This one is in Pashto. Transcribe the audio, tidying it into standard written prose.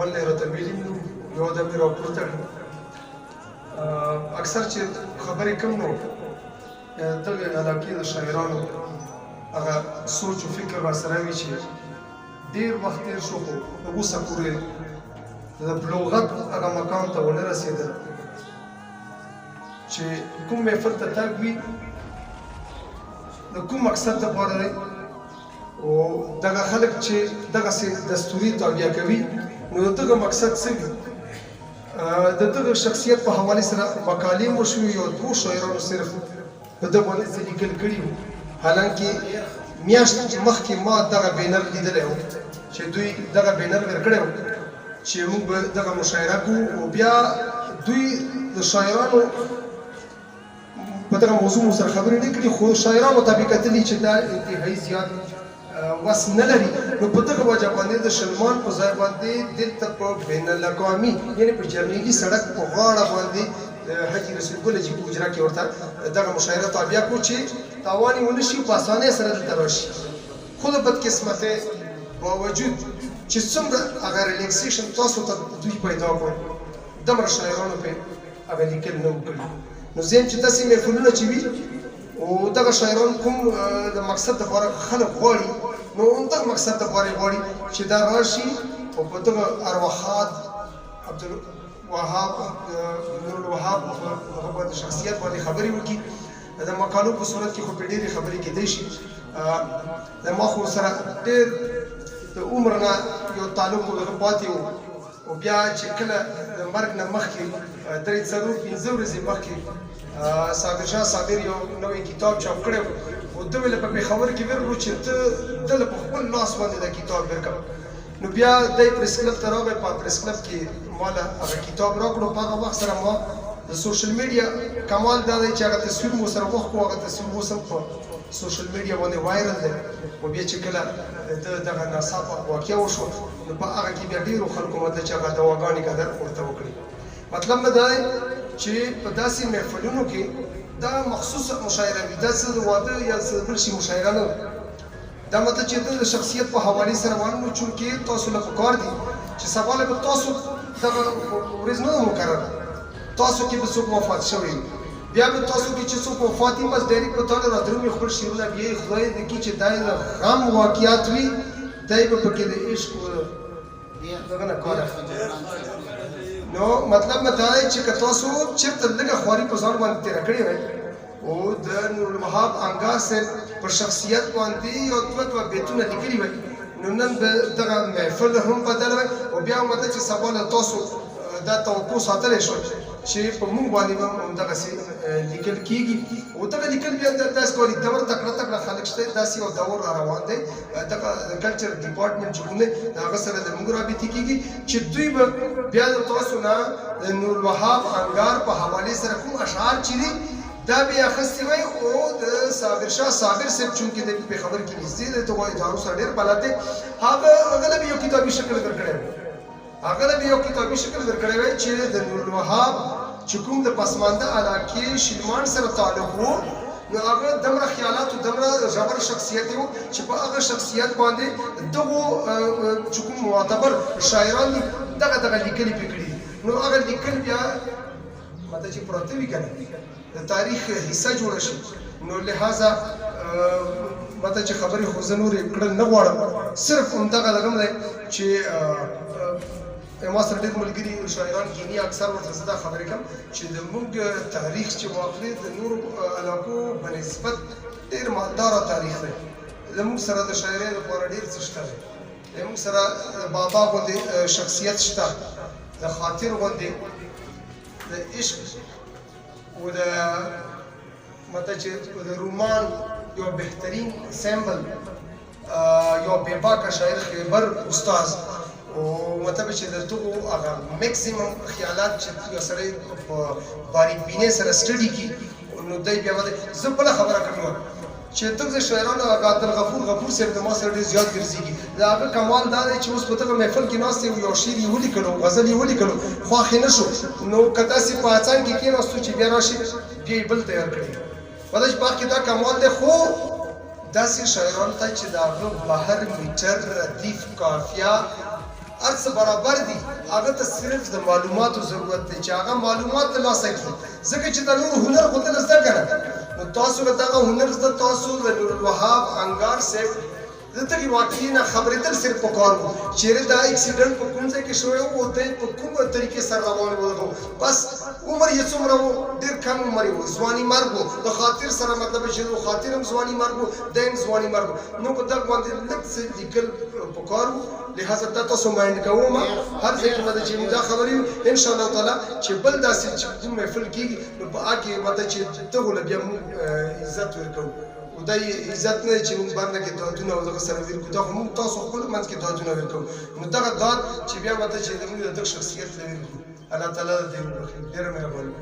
اول نه راته ویلي نو یو د مې راپورته کړو اکثر چې خبرې کوم نو دغه علاقې د شاعرانو هغه سوچ او فکر راسره وي چې ډېر وخت تېر شو خو اوسه پورې د بلوغت هغه مقام ته ونه رسېدل چې کوم محفل ته تګ وي د کوم مقصد دپاره دی او دغه خلک چې دغسې دستوري تابع کوي نو د دغه مقصد څه وي د دغه شخصیت په حوالې سره مقالې مو شوي او دوو شاعرانو صرف په ده باندې څه لیکل کړي وو حالانکې میاشت مخکې ما دغه بینر لیدلی و چې دوی دغه بینر ورکړی و چې موږ به دغه مشاعره کوو او بیا دوی د شاعرانو په دغه موضوع مو سره خبرې نه کړي خو شاعرانو ته مې کتلي چې دا انتهایي زیات وس نه لري نو په دغه وجه باندې د شلمان په ځای باندې دلته په بین الاقوامي یعنې په جرنیلي سړک په غاړه باندې حاجي رسول ګل حاجي په اجرا کې ورته دغه مشاعره تابع کړو چې تاوان یې ونه شي په اسانۍ سره دلته راشي خو د بدقسمتۍ باوجود چې څومره هغه ریلیکسیشن تاسو ته دوی پیدا کړو دومره شاعرانو پرې هغه لیکل نه وکړي نو زه یم چې داسې محفلونه چې وي او دغه شاعران کوم د مقصد دپاره خلک غواړي نو همدغه مقصد دپاره یې غواړي چې دا راشي او په دغه ارواحات عبدالوهاب نورالوهاب هغه باندې شخصیت باندې خبرې وکړي د مقالو په صورت کې خو پرې ډېرې خبرې کېدی شي ما خو سره ډېر د عمر نه یو تعلق دغه پاتې و او بیا چې کله د مرګ نه مخکې 3-4-5 ورځې مخکې صابر شاه صابر یو نوی کتاب چاپ کړی و او ده ویله په پېښور کې ورغلو چې ته دله په خپل لاس باندې دا کتاب درکړه نو بیا دی پریس کلب ته راغی په پریس کلب کې ماله هغه کتاب راکړو په هغه وخت سره ما د سوشل میډیا کمال دا دی چې هغه تصویر مو سره وخت هغه تصویر اوس هم په سوشل میډیا باندې وایرل دی او بیا چې کله دغه ناڅاپه واقعه وشوه نو په هغه کې بیا ډېرو خلکو مطلب چې هغه دواګانې قدر ورته وکړي مطلب مې دا دی چې په داسې محفلونو کې دا مخصوصه مشاعره وي دا څه د واده یا څه بل شي مشاعره نه دا مطلب چې د شخصیت په حوالې سره وانه چونکې تاسو له پکار دي چې سبا له به تاسو دغه ورځ نه مقرره تاسو کې به څوک وفات شوی بیا به تاسو کې چې څوک وفات وي بس ډایرکټ په تاله رادرومي خپل شعرونه بیا یې خدای دې کړي چې دا غم واقعیات وي دی به پکې د عشق دغه نه کار نو مطلب مې دا دی چې که تاسو چېرته لږه خواري په ځان باندې تېره کړې وئ او د نورالوهاب انګار صاحب په شخصیت باندې یو دوه بیتونه لیکلي وئ نو نن به دغه محفل هم بدل وئ او بیا مطلب چې سبا له تاسو دا توقع ساتلی شوی چې په موږ باندې به همدغسې لیکل کېږي او دغه لیکل بیا داسې کوي دومره تکړه تکړه خلک شته داسې یو دور را روان دی دغه کلچر ډپارټمنټ چې کوم دی د هغه سره د موږ رابطې کېږي چې دوی به بیا د تاسو نه د نورالوهاب انګار په حوالې سره کوم اشعار چې دي دا به یې اخیستي وی او د صابر شاه صابر صاحب چونکې د پېښور کې نږدې دی دغو ادارو سره ډېر بلد دی هغه له به یو کتابي شکل درکړی هغه له به یو کتابي شکل درکړی وی چې د نورالوهاب چې کوم د پسمانده علاقې شلمان سره تعلق و نو هغه دومره خیالات او دومره ژور شخصیت و چې په هغه شخصیت باندې دغو چې کوم معتبر شاعران دي دغه لیکلي پې کړي نو هغه لیکل بیا ماته چې پراته وي که نه د تاریخ حصه جوړه شي نو لہذا ماته چې خبرې خو زه نورې کړل نه غواړم صرف همدغه دغه دی چې ما سره ډېر ملګري شاعران کینی اکثر ورته زه دا خبرې کوم چې زموږ تاریخ چې واقعي د نورو علاقو په نسبت ډېر مالداره تاریخ دی زموږ سره د شاعرۍ لپاره ډېر څه شته دی زموږ سره بابا غوندې شخصیت شته د خاطر غوندې د عشق او د مطلب چې د رومان یو بهترین سیمبل یو بېباکه شاعر خیبر استاذ او مطلب چې د دغو هغه میکسیمم خیالات چې یو سړی په باریکبینۍ سره سټډي کړي نو دی بیا زه بله خبره کوم چې دغه شاعرانو هغه عبدالغفور غفور صاحب د ما سره ډېر زیات ګرځېږي د هغه کمال دا دی چې اوس په دغه محفل کې ناست یو شعر یې ولیکلو غزل یې ولیکلو خوښې نه شو نو که داسې په هڅاند کې کېناستو چې بیا راشي بیا یې بل تیار کړي پته چې په هغه کې دا کمال دی خو داسې شاعرانو ته چې د هغه بهر میټر ردیف قافیه هر څه برابر دي هغه ته صرف د معلوماتو ضرورت دی چې هغه معلومات ترلاسه کړي ځکه چې د نور هنر خو ته زده کړه نو تاسو له دغه هنر زده تاسو د نورالوهاب انګار صاحب دته کې واقعي نه خبرېدل صرف پکار وو چیرې دا اکسیډنټ په کوم ځای کې شوی وو ته په کومه طریقې سره روان وو بس عمر یې څومره وو ډېر کم عمر وو ځواني مرګ وو د خاطر سره مطلب چې نو خاطر هم ځواني مرګ وو دیم ځواني مرګ نو په دغه باندې لږ څه لیکل پکار وو لہذا دا تاسو مایند کوم هر ځای کې مده چې دا خبرې ان شاء الله تعالی چې بل داسې چې کوم محفل کېږي نو په هغې مده چې دغو له بیا موږ عزت ورکوو دا عزت نه چې موږ باندې کې دادونه او دغه سره ویل کوو دا خو موږ تاسو خپل منځ کې دادونه ویل کوو نو دغه داد چې بیا ماته چې موږ د دغه شخصیت لري الله تعالی دې ډېره مهرباني